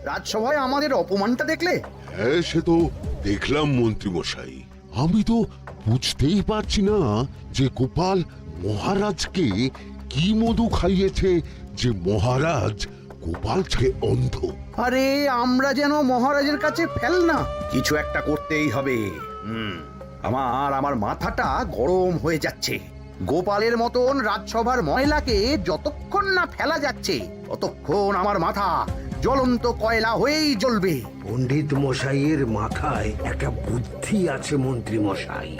রাজসভায় আমাদের অপমানটা দেখলে? হ্যাঁ, সে তো দেখলাম মন্ত্রী মশাই। আমি তো বুঝতেই পারছি না যে গোপাল মহারাজকে কি মধু খাইয়েছে যে মহারাজ গোপাল ছেলে অন্ধ। আরে আমরা যেন মহারাজের কাছে ফেল না, কিছু একটা করতেই হবে। আমার মাথাটা গরম হয়ে যাচ্ছে। গোপালের মতন রাজসভার ময়লাকে যতক্ষণ না ফেলা যাচ্ছে ততক্ষণ আমার মাথা জ্বলন্ত কয়লা হয়েই জ্বলবে। পণ্ডিত মশাইয়ের মাথায় একটা বুদ্ধি আছে মন্ত্রী মশাই।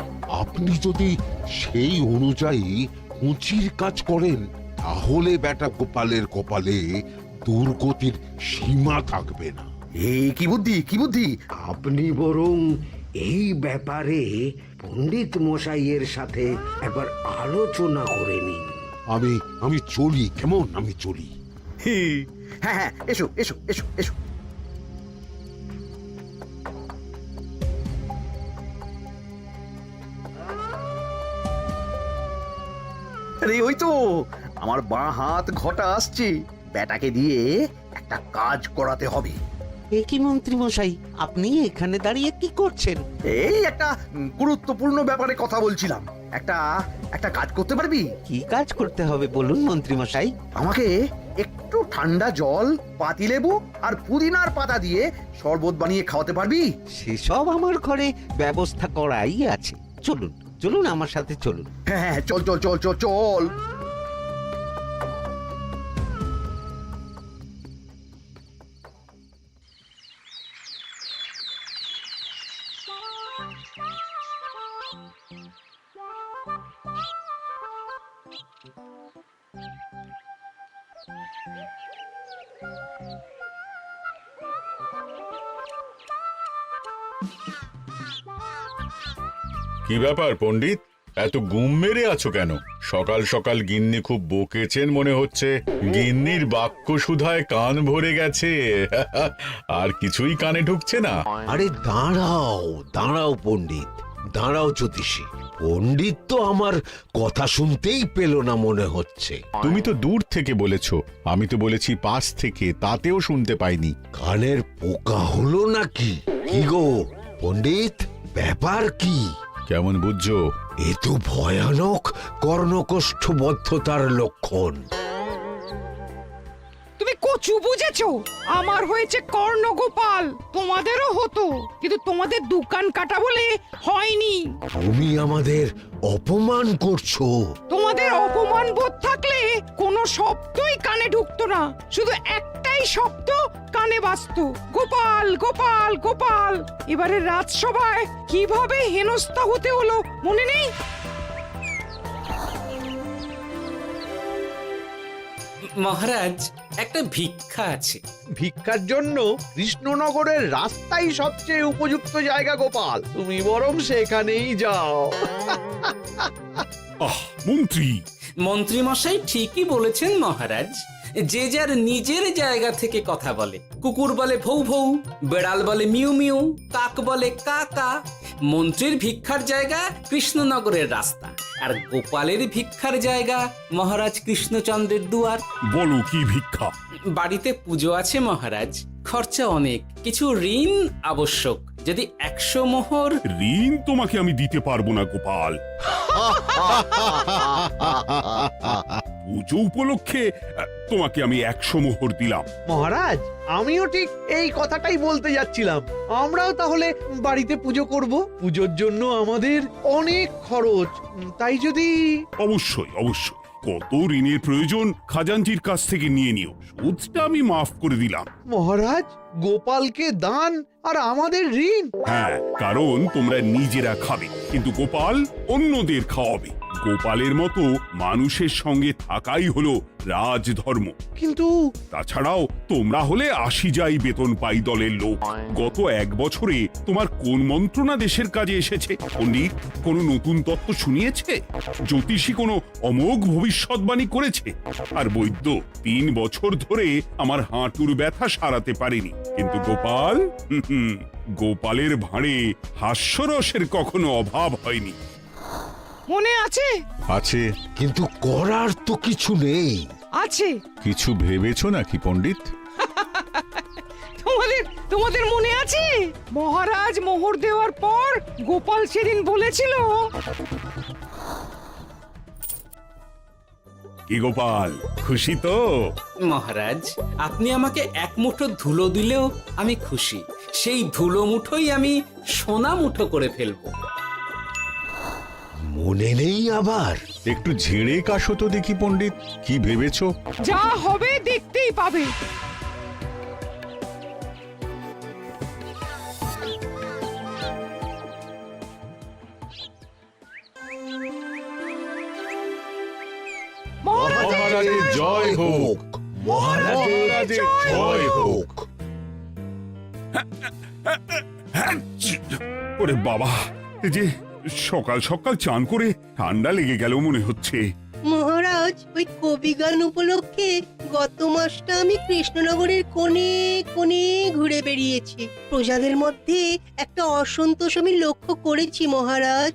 আপনি যদি সেই অনুযায়ী উঁচির কাজ করেন তাহলে বেটা গোপালের কপালে দুর্গতির সীমা থাকবে না। এই কি বুদ্ধি, কি বুদ্ধি? আপনি বরং এই ব্যাপারে পণ্ডিত মশাইয়ের সাথে একবার আলোচনা করে নিন। আমি চলি, কেমন? আমি চলি। হ্যাঁ হ্যাঁ, এসো এসো এসো এসো। আরে ওই তো আমার বাঁ হাত ঘটা আসছে, বেটাকে দিয়ে একটা কাজ করাতে হবে। এ কি মন্ত্রী মশাই, আপনি এখানে দাঁড়িয়ে কি করছেন? এই একটা গুরুত্বপূর্ণ ব্যাপারে কথা বলছিলাম। একটা একটা কাজ করতে পারবি? কি কাজ করতে হবে বলুন মন্ত্রী মশাই। আমাকে একটু ঠান্ডা জল, পাতিলেবু আর পুদিনার পাতা দিয়ে শরবত বানিয়ে খাওয়াতে পারবি? সেসব আমার ঘরে ব্যবস্থা করাই আছে। চলুন চলুন আমার সাথে চলুন। হ্যাঁ হ্যাঁ, চল চল চল চল চল। কি ব্যাপার পণ্ডিত, এত গুম মেরে আছো কেন? সকাল সকাল গিন্নি খুব বকেছেন মনে হচ্ছে। গিন্নির বাক্য সুধায় কান ভরে গেছে, আর কিছুই কানে ঢুকছে না। আরে দাঁড়াও দাঁড়াও পণ্ডিত, দাঁড়াও জ্যোতিষী। পণ্ডিত তো আমার কথা শুনতেই পেল না মনে হচ্ছে। তুমি তো দূর থেকে বলেছ, আমি তো বলেছি পাশ থেকে, তাতেও শুনতে পাইনি। কানের পোকা হলো নাকি? কি গো পণ্ডিত, ব্যাপার কি? কেমন বুঝছো? এ তো ভয়ানক কর্ণকোষ্ঠবদ্ধতার লক্ষণ। তুমি কচু বুঝেছো? আমার হয়েছে কর্ণগোপাল, তোমাদেরও হতো, কিন্তু তোমাদের দোকান কাটা বলে হয়নি। তুমি আমাদের অপমান করছো। তোমাদের অপমান বোধ থাকলে কোনো শব্দই কানে ঢুকতো না, শুধু একটাই শব্দ কানে বাজতো, গোপাল গোপাল গোপাল। এবারে রাজসভায় কিভাবে হেনস্থা হতে হলো মনে নেই? মহারাজ, একটা ভিক্ষা আছে। ভিক্ষার জন্য কৃষ্ণনগরের রাস্তাই সবচেয়ে উপযুক্ত জায়গা গোপাল, তুমি বরং সেখানেই যাও। মন্ত্রী, মন্ত্রী মশাই ঠিকই বলেছেন মহারাজ। যে যার নিজের জায়গা থেকে কথা বলে। কুকুর বলে ভৌ ভৌ, বেড়াল বলে মিউ মিউ, কাক বলে কা কা। মন্ত্রীর ভিক্ষার জায়গা কৃষ্ণনগরের রাস্তা, আর গোপালের ভিক্ষার জায়গা মহারাজ কৃষ্ণচন্দ্রের দুয়ার। বলো কি ভিক্ষা? বাড়িতে পুজো আছে মহারাজ, খরচা অনেক, কিছু ঋণ আবশ্যক। যদি 100 মোহর। ঋণ তোমাকে আমি দিতে পারবো না গোপাল। পুজো উপলক্ষে তোমাকে আমি 100 মোহর দিলাম। মহারাজ, আমিও ঠিক এই কথাটাই বলতে যাচ্ছিলাম। আমরাও তাহলে বাড়িতে পুজো করব। পুজোর জন্য আমাদের অনেক খরচ, তাই যদি... অবশ্যই অবশ্যই, কত ঋণের প্রয়োজন খাজাঞ্চির কাছ থেকে নিয়ে নিও, সুদটা আমি মাফ করে দিলাম। মহারাজ, গোপালকে দান আর আমাদের ঋণ? হ্যাঁ, কারণ তোমরা নিজেরা খাবে, কিন্তু গোপাল অন্যদের খাওয়াবে। গোপালের মতো মানুষের সঙ্গে থাকাই হলো রাজধর্ম। কিন্তু তাছাড়াও তোমরা হলে 80 যাই বেতন পাই দলের লোক। গত 1 বছরে তোমার কোন মন্ত্রণা দেশের কাজে এসেছে? পণ্ডিত কোনো নতুন তত্ত্ব শুনিয়েছে? জ্যোতিষী কোনো অমোঘ ভবিষ্যৎবাণী করেছে? আর বৈদ্য 3 বছর ধরে আমার হাঁটুর ব্যথা সারাতে পারেনি। কিন্তু গোপাল, গোপালের ভাঁড়ে হাস্যরসের কখনো অভাব হয়নি। মনে আছে? আছে, কিন্তু করার তো কিছু নেই। আছে। কিছু ভেবেছো নাকি পণ্ডিত? তোমাদের মনে আছে মহারাজ মোহর দেওয়ার পর গোপাল সেদিন বলেছিল, কি গোপাল, খুশি তো? মহারাজ, আপনি আমাকে এক মুঠো ধুলো দিলেও আমি খুশি। সেই ধুলো মুঠোই আমি সোনা মুঠো করে ফেলবো। মনে নেই আবার? একটু ঝেড়ে কাশো তো দেখি পণ্ডিত, কি ভেবেছো? যা হবে দেখতেই পাবে। মহারাজের জয় হোক, মহারাজের জয় হোক। ওরে বাবা, এই যে সকাল সকাল চান করে ঠান্ডা লেগে গেল মনে হচ্ছে। মহারাজ, ওই কবি গান উপলক্ষে গত মাসটা আমি কৃষ্ণনগরের কোণে কোণে ঘুরে বেরিয়েছি। প্রজাদের মধ্যে একটা অসন্তোষ আমি লক্ষ্য করেছি মহারাজ।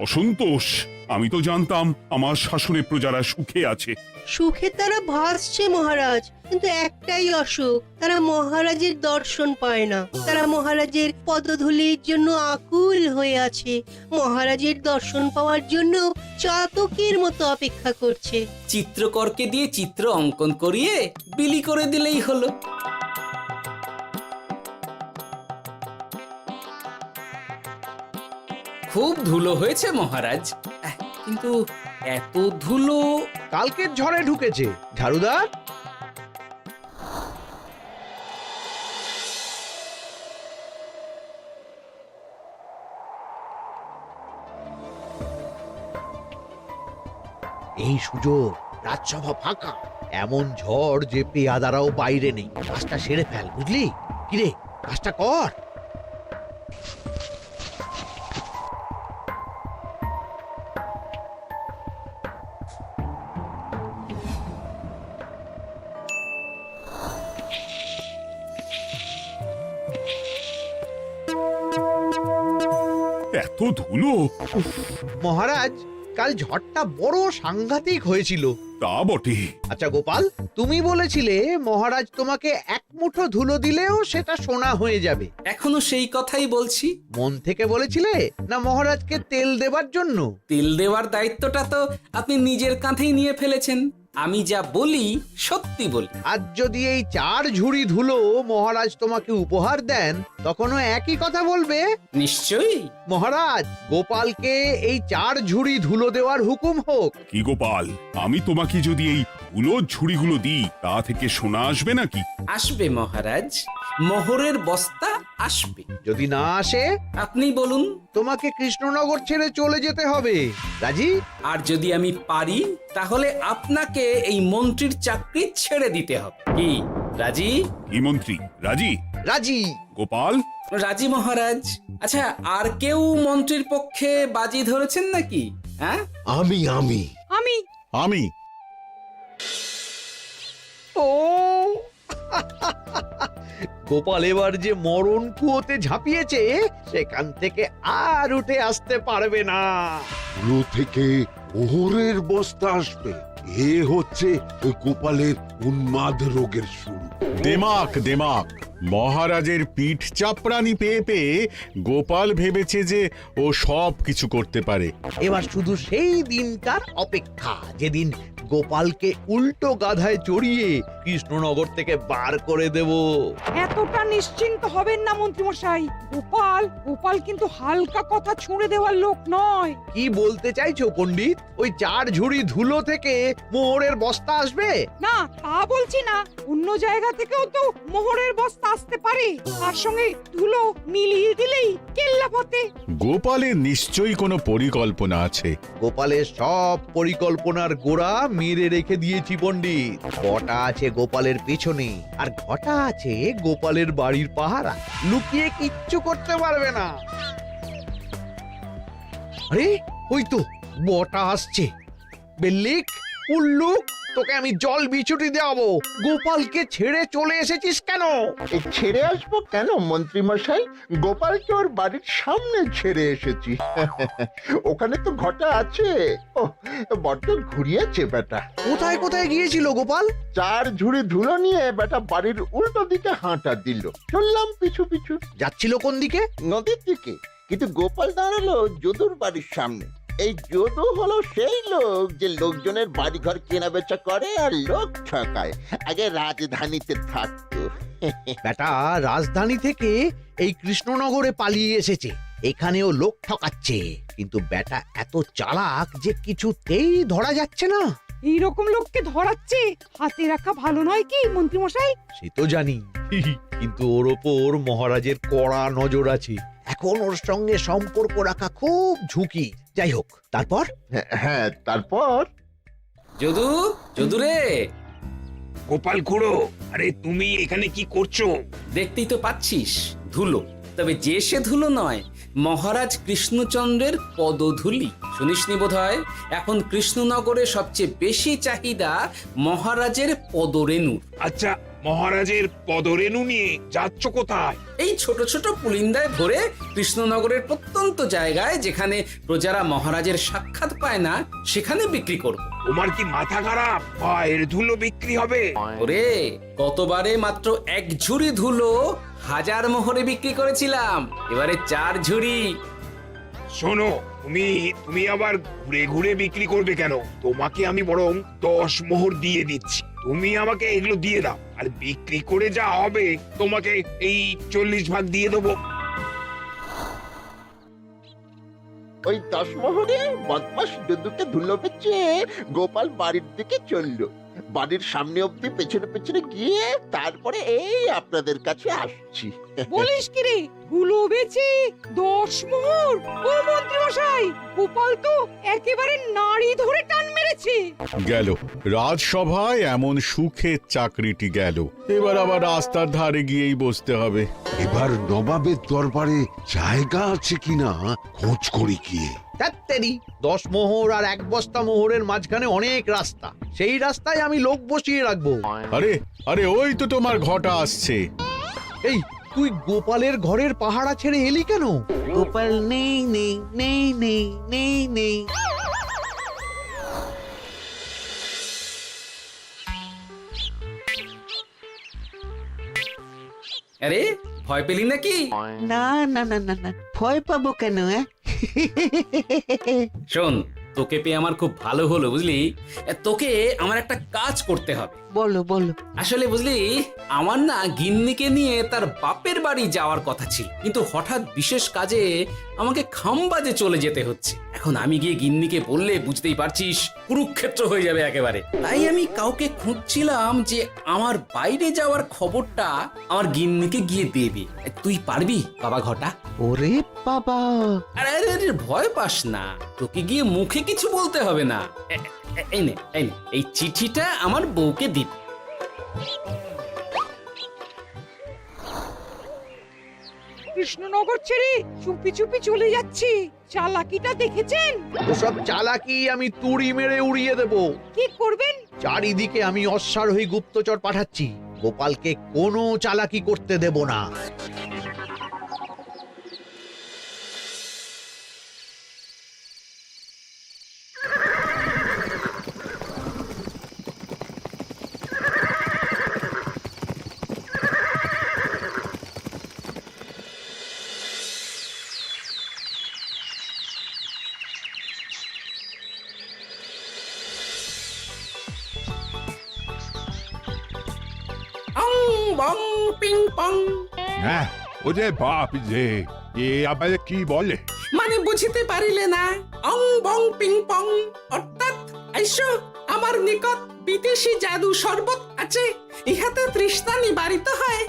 অসন্তোষ? আমি তো জানতাম আমার শাসনে প্রজারা সুখে আছে। সুখে তারা ভাসছে মহারাজ, কিন্তু একটাই অসুখ, তারা মহারাজের দর্শন পায় না। তারা মহারাজের পদধূলির জন্য আকুল হয়ে আছে, মহারাজের দর্শন পাওয়ার জন্য চাতকের মতো অপেক্ষা করছে। চিত্রকরকে দিয়ে চিত্র অঙ্কন করিয়ে বিলি করে দিলেই হলো। খুব ধুলো হয়েছে মহারাজ, কিন্তু এত ধুলো। কালকের ঝড়ে ঢুকেছে। ঝাড়ুদার, এই সুযোগ, রাজসভা ফাঁকা, এমন ঝড় যে পেয়াদারাও বাইরে নেই। কাজটা সেরে ফেল, বুঝলি? কিরে, কাজটা কর। এত ধুলো! মহারাজ, কাল ঝড়টা বড় সাংঘাতিক হয়েছিল। তা বটে। আচ্ছা গোপাল, তুমি বলেছিলে মহারাজ তোমাকে এক মুঠো ধুলো দিলেও সেটা সোনা হয়ে যাবে। এখনো সেই কথাই বলছি। মন থেকে বলেছিলে না মহারাজকে তেল দেবার জন্য? তেল দেওয়ার দায়িত্বটা তো আপনি নিজের কাঁধেই নিয়ে ফেলেছেন। আমি যা বলি সত্যি বলি। আজ যদি এই 4 ঝুড়ি ধুলো মহারাজ তোমাকে উপহার দেন, তখনও একই কথা বলবে? নিশ্চয়ই। মহারাজ, গোপালকে এই 4 ঝুড়ি ধুলো দেওয়ার হুকুম হোক। কি গোপাল, আমি তোমাকে যদি এই ধুলো ঝুড়িগুলো দিই, তা থেকে সোনা আসবে নাকি? আসবে মহারাজ, মোহরের বস্তা আসবে। যদি না আসে, আপনি বলুন। তোমাকে কৃষ্ণনগর ছেড়ে চলে যেতে হবে। রাজি? আর যদি আমি পারি, তাহলে আপনাকে এই মন্ত্রীর চাকরি ছেড়ে দিতে হবে। কি রাজি? কি মন্ত্রী, রাজি? রাজি। গোপাল? রাজি মহারাজ। আচ্ছা, আর কেউ মন্ত্রীর পক্ষে বাজি ধরেছেন নাকি? হ্যাঁ, আমি আমি আমি আমি ও গোপাল এবার যে মরণ কুয়োতে ঝাঁপিয়েছে, সেখান থেকে আর উঠে আসতে পারবে না। পুরো থেকে মোহরের বস্তা আসবে। এ হচ্ছে ওই গোপালের উন্মাদ রোগের শুরু। দেমাক দেমাক, মহারাজের পিঠ চাপড়ানি পেয়ে পেয়ে গোপাল ভেবেছে যে ও সব কিছু করতে পারে। এবার শুধু সেই দিনটার অপেক্ষা, যেদিন গোপালকে উল্টো গাধায় চড়িয়ে কৃষ্ণনগর থেকে বার করে দেব। এতটা নিশ্চিন্ত হবেন না মন্ত্রী মশাই। গোপাল কিন্তু হালকা কথা ছুঁড়ে দেওয়ার লোক নয়। কি বলতে চাইছো পণ্ডিত? ওই 4 ঝুড়ি ধুলো থেকে মোহরের বস্তা আসবে? না, তা বলছি না। অন্য জায়গা থেকেও তো মোহরের বস্তা আসতে পারে। তার সঙ্গে ধুলো মিলিয়ে দিলেই কেল্লা ফতে। গোপালের নিশ্চয়ই কোনো পরিকল্পনা আছে। গোপালের সব পরিকল্পনার গোড়া মেরে রেখে দিয়েছি পণ্ডিত। ঘটা আছে গোপালের পেছনে, আর ঘটা আছে গোপালের বাড়ির পাহারা। লুকিয়ে কিচ্ছু করতে পারবে না। আরে ওই তো বটা আসছে। বেল্লিক, উল্লুক, তোকে আমি জল বিছুটি দেওয়াবো। গোপালকে ছেড়ে চলে এসেছিস কেন? ছেড়ে আসবো কেন মন্ত্রী মশাই? গোপালকে ওর বাড়ির সামনে ছেড়ে এসেছি। ওখানে তো ঘটা আছে। ও বড্ড ঘুরিয়েছে বেটা। কোথায় কোথায় গিয়েছিল গোপাল? 4 ঝুড়ি ধুলো নিয়ে বেটা বাড়ির উল্টো দিকে হাঁটা দিল। চললাম পিছু পিছু যাচ্ছিল কোন দিকে? নদীর দিকে, কিন্তু গোপাল দাঁড়ালো যদুর বাড়ির সামনে। এই যদু হলো সেই লোক যে লোকজনের বাড়িঘর কেনা বেচা করে আর লোক ঠকায়। আগে রাজধানীতে থাকতো। বেটা রাজধানী থেকে এই কৃষ্ণনগরে পালিয়ে এসেছে, এখানেও লোক ঠকাচ্ছে। কিন্তু বেটা এত চালাক যে কিছুতেই ধরা যাচ্ছে না। এইরকম লোককে ধরাচ্ছে হাতে রাখা ভালো নয় কি মন্ত্রী মশাই? সে তো জানি, কিন্তু ওর ওপর মহারাজের কড়া নজর আছে। এখন ওর সঙ্গে সম্পর্ক রাখা খুব ঝুঁকি। যাই হোক, তারপর? হ্যাঁ তারপর যদু, যদু রে, গোপাল খুড়ো, আরে তুমি এখানে কি করছো? দেখতেই তো পাচ্ছিস ধুলো। তবে যে সে ধুলো নয়, মহারাজ কৃষ্ণচন্দ্রের পদধূলি। শুনিসনি বোধহয় এখন কৃষ্ণনগরে সবচেয়ে বেশি চাহিদা মহারাজের পদরেণু। আচ্ছা, মহারাজের পদরেণু নিয়ে যাচ্ছ কোথায়? এই ছোট ছোট পুলিন্দায় ভরে কৃষ্ণনগরের প্রত্যন্ত জায়গায় যেখানে প্রজারা মহারাজের সাক্ষাৎ পায় না সেখানে বিক্রি করব। তোমার কি মাথা খারাপ? পায়ের ধুলো বিক্রি হবে? ওরে, গতবারে মাত্র 1 ঝুড়ি ধুলো 1000 মোহরে বিক্রি করেছিলাম, এবারে 4 ঝুড়ি। শোনো, তুমি আবার ঘুরে ঘুরে বিক্রি করবে কেন? তোমাকে আমি বরং 10 মোহর দিয়ে দিচ্ছি। তুমি আমাকে এগুলো দিয়ে দাও, আর বিক্রি করে যা হবে তোমাকে এই 40 ভাগ দিয়ে দেবো। ওই 10 মোহরে বদমাস দুদুকে ধুলো বেচে গোপাল বাড়ির দিকে চললো। বাড়ির সামনে অব্দি পেছনে পেছনে গিয়ে তারপরে এই আপনাদের কাছে আসছি। বলিস কি রে, ধুলো বেচে 10 মোহর? ও মন্ত্রী মশাই, গোপাল তো একেবারে নাড়ি ধরে টান মেরেছে। গেল রাজসভায় এমন সুখের চাকরিটি গেল। এবার আবার রাস্তার ধারে গিয়েই বসতে হবে। এবার নবাবের দরবারে জায়গা আছে কিনা খোঁজ করি গিয়ে। তাত্তেরি 10 মোহর আর 1 বস্তা মোহরের মাঝখানে অনেক রাস্তা, সেই রাস্তায় আমি লোক বসিয়ে রাখবো। আরে আরে, ওই তো তোমার ঘটা আসছে। এই তুই গোপালের ঘরের পাহারা ছেড়ে এলি কেন? গোপাল নেই নেই নেই নেই নেই নেই। আরে, ভয় পেলি নাকি? না না না না না, ভয় পাবো কেন? শোন, তোকে পেয়ে আমার খুব ভালো হলো বুঝলি। তোকে আমার একটা কাজ করতে হবে। বলো বলো। আসলে বুঝলি, আমার না গিন্নিকে নিয়ে তার বাপের বাড়ি যাওয়ার কথা ছিল, কিন্তু হঠাৎ বিশেষ কাজে আমাকে খামবাজে চলে যেতে হচ্ছে। এখন আমি গিয়ে গিন্নিকে বললে বুঝতেই পারছিস কুরুক্ষেত্র হয়ে যাবে একেবারে। তাই আমি কাউকে খুঁজছিলাম যে আমার বাইরে যাওয়ার খবরটা আমার গিন্নিকে গিয়ে দেবে। তুই পারবি বাবা ঘটা? ওরে বাবা, আরে আরে আরে, ভয় পাস না, তোকে গিয়ে মুখে কিছু বলতে হবে না। এই নে, এই চিঠিটা আমার বউকে দিবি। কৃষ্ণনগর ছেড়ে চুপি চুপি চলে যাচ্ছি, চালাকিটা দেখেছেন? ওসব চালাকি আমি তুড়ি মেরে উড়িয়ে দেব। কি করবেন? চারিদিকে আমি অশ্বারোহী গুপ্তচর পাঠাচ্ছি, গোপালকে কোনো চালাকি করতে দেব না। অং বং পিং পং। হ্যাঁ, ওরে বাপ রে, এ আবার কি বলে? মানে বুঝিতে পারিলে না? অং বং পিং পং অর্থাৎ আইসো আমার নিকট বিদেশি জাদু শরবত আছে। ইহাতে তৃষ্ণা নিবারিত হয়,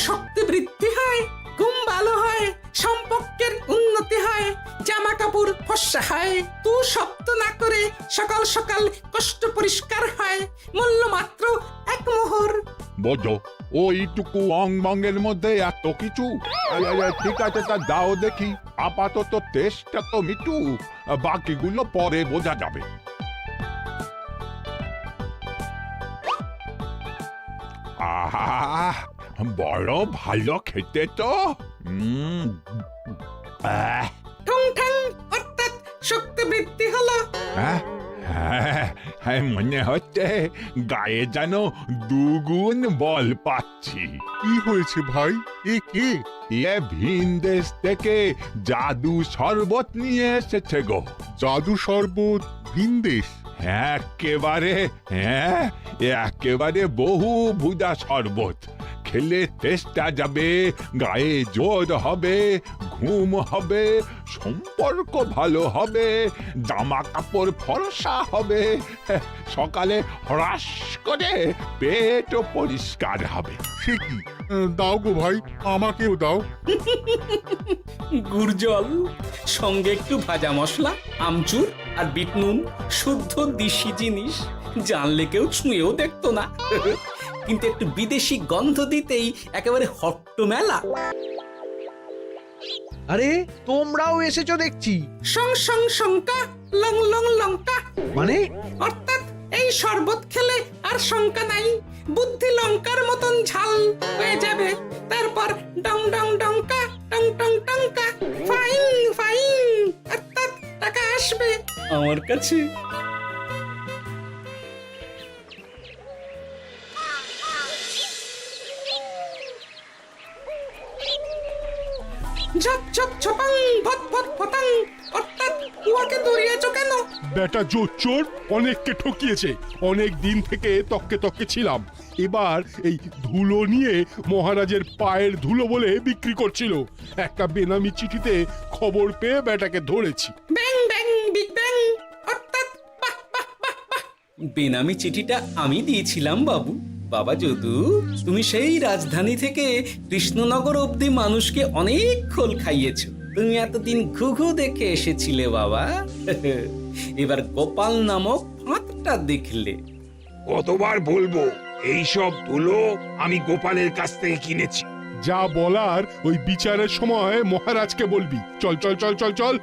শক্তি বৃদ্ধি হয়, ঘুম ভালো হয়, সম্পর্কের উন্নতি হয়, জামা কাপড় ফর্সা হয়, তু শব্দ না করে সকাল সকাল কষ্ট পরিষ্কার হয়, মূল্য মাত্র 1 মোহর। বোঝো, ওইটুকু অং বঙ্গের মধ্যে এত কিছু? ঠিক আছে, তা দাও দেখি। আপাতত টেস্টটা তো মিটু, বাকিগুলো পরে বোঝা যাবে। আহা বড় ভালো খেতে তো আহ, ঠং ঠং অর্থাৎ শক্তি বৃদ্ধি হলো। হ্যাঁ, হ্যাঁ, মনে হচ্ছে গায়ে যেন দুগুণ বল পাচ্ছি। কি হয়েছে ভাই? এ কে? এ ভিন দেশ থেকে জাদু শরবত নিয়ে এসেছে গো। জাদু শরবত ভিন দেশ? একেবারে, হ্যাঁ, একেবারে বহু ভুজা শরবত। খেলে তেষ্টা যাবে, গায়ে জোর হবে, ঘুম হবে, সম্পর্ক ভালো হবে, জামা কাপড় ফর্সা হবে, সকালে হ্রাস করে পেটও পরিষ্কার হবে। সে কি? দাও গো ভাই, আমাকেও দাও। গুড় জল, সঙ্গে একটু ভাজা মশলা, আমচুর আর বিট নুন, শুদ্ধ দেশি জিনিস। জানলে কেউ ছুঁয়েও দেখতো না, কিন্তু একটু বিদেশি গন্ধ দিতেই একেবারে হট্ট মেলা। আরে তোমরাও এসেছো দেখছি। সং সং শঙ্কা, লং লং লঙ্কা। মানে অর্থাৎ এই শরবত খেলে আর শঙ্কা নাই, বুদ্ধি লঙ্কার মতন ঝাল হয়ে যাবে। তারপর ডং ডং ডঙ্কা, টং টং টঙ্কা, ফাইন ফাইন, অর্থাৎ টাকা আসবে আমার কাছে। ঝপ ঝপ ছপাং, ভট ভট ফটাং। অর্থাৎ উহাকে দৌড়িয়েছ কেন? বেটা জোচ্চোর অনেককে ঠকিয়েছে। অনেক দিন থেকে তককে তককে ছিলাম। এবার এই ধুলো নিয়ে মহারাজের পায়ের ধুলো বলে বিক্রি করছিল। একটা বেনামি চিঠিতে খবর পেয়ে বেটাকে ধরেছি। ব্যাং ব্যাং বিগ ব্যাং। অর্থাৎ বাহ বাহ বাহ বাহ। বেনামি চিঠিটা আমি দিয়েছিলাম বাবু। বাবা যদু, তুমি সেই রাজধানী থেকে কৃষ্ণনগর অবধি মানুষকে অনেক খোল খাইয়েছো। তুমি এতদিন ঘুঘু দেখে এসেছিলে বাবা, এবার গোপাল নামক ফাঁদটা দেখলে। কতবার বলবো, এইসব ধুলো আমি গোপালের কাছ থেকে কিনেছি। যা বলার ওই বিচারের সময় মহারাজকে বলবি। চল চল চল চল চল।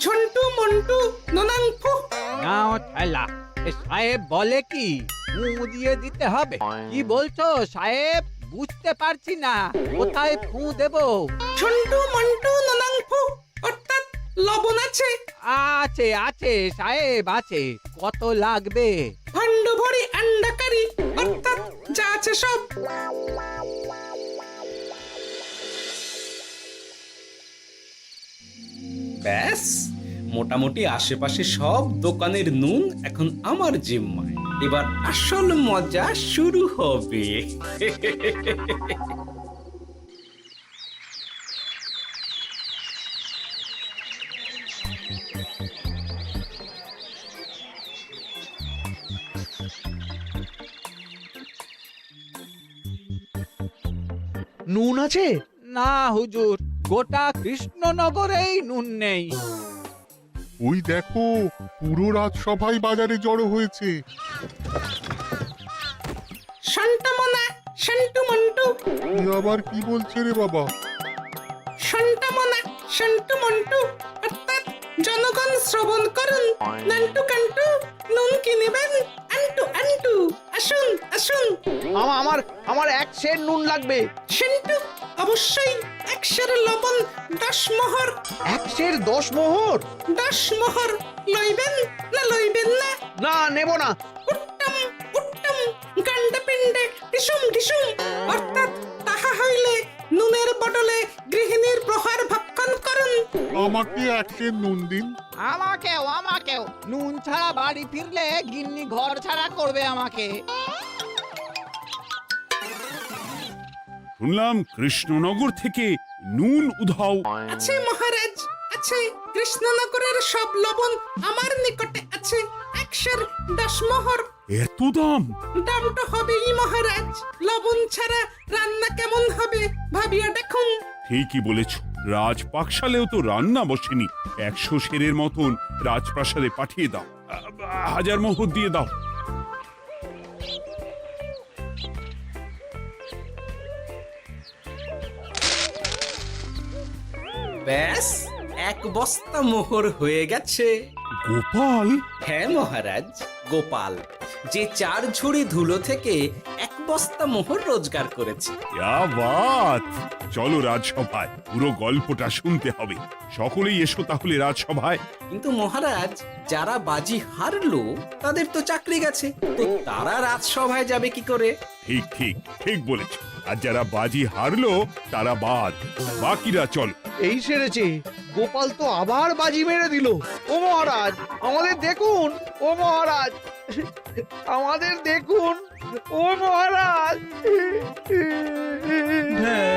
ঝন্টু মন্টু ননাং ফু। নাও ঠেলা। এ সাহেব বলে কি ফু দিয়ে দিতে হবে? কি বলছো সাহেব? বুঝতে পারছি না, কোথায় ফু দেব? ঝন্টু মন্টু ননাং ফু। অর্থাৎ লবণ আছে? আছে আছে সাহেব আছে। কত লাগবে? ভান্ড ভরি আন্ডাকারি। অর্থাৎ যা আছে সব। ব্যাস, মোটামুটি আশেপাশে সব দোকানের নুন এখন আমার জিম্মায়। এবার আসল মজা শুরু হবে। নুন আছে? না হুজুর, গোটা কৃষ্ণনগরেই নুন নেই। ওই দেখো, পুরো রাজসভাই বাজারে জড়ো হয়েছে। শান্তামনা, শান্টু মন্টু। আবার কি বলছে রে বাবা? শান্তামনা, শান্টু মন্টু। অর্থাৎ জনগণ শ্রবণ করুন। নান্টু কান্টু, নুন কিনিবেন আন্টু আন্টু। আসুন আসুন। আমার আমার এক সের নুন লাগবে। শান্টু, অবশ্যই 100 লবণ 10 মোহর। এক সের 10 মোহর? 10 মোহর লইবেন না লইবেন না? না, নেব না। উত্তম উত্তম, গান্ডে পিণ্ডে ঢিসুম ঢিসুম। অর্থাৎ তাহা হইলে নুনের বদলে গৃহিণীর প্রহার ভক্ষণ করুন। আমাকে এক সের নুন দিন। আমাকেও আমাকেও। নুন ছাড়া বাড়ি ফিরলে গিন্নি ঘর ছাড়া করবে আমাকে। শুনলাম কৃষ্ণনগর থেকে নুন উধাও। আছে মহারাজ, আছে। কৃষ্ণনগরের সব লবণ আমার নিকটে আছে। 110 মোহর। এত দাম? দাম তো হবেই মহারাজ। লবণ ছাড়া রান্না কেমন হবে ভাবিয়া দেখুন। ঠিকই বলেছ, রাজপাকশালেও তো রান্না বসেনি। 100 সেরের মতন রাজপ্রাসাদে পাঠিয়ে দাও। 1000 মোহর দিয়ে দাও। ব্যাস 1 বস্তা মোহর হয়ে গেছে। গোপাল, হ্যাঁ মহারাজ, গোপাল যে 4 ঝুড়ি ধুলো থেকে 1 বস্তা মোহর রোজগার করেছে। ইয়া বাত! চলো রাজসভায়, পুরো গল্পটা শুনতে হবে। সকলেই এসো তাহলে রাজসভায়। কিন্তু মহারাজ, যারা বাজি হারলো তাদের তো চাকরি গেছে, তো তারা রাজসভায় যাবে কি করে? ঠিক ঠিক ঠিক বলেছ। আর যারা বাজি হারলো তারা বাদ, বাকিরা চলো। এই সেরেছে, গোপাল তো আবার বাজি মেরে দিল। ও মহারাজ, আমাদের দেখুন। ও মহারাজ, আমাদের দেখুন। ও মহারাজ। হ্যাঁ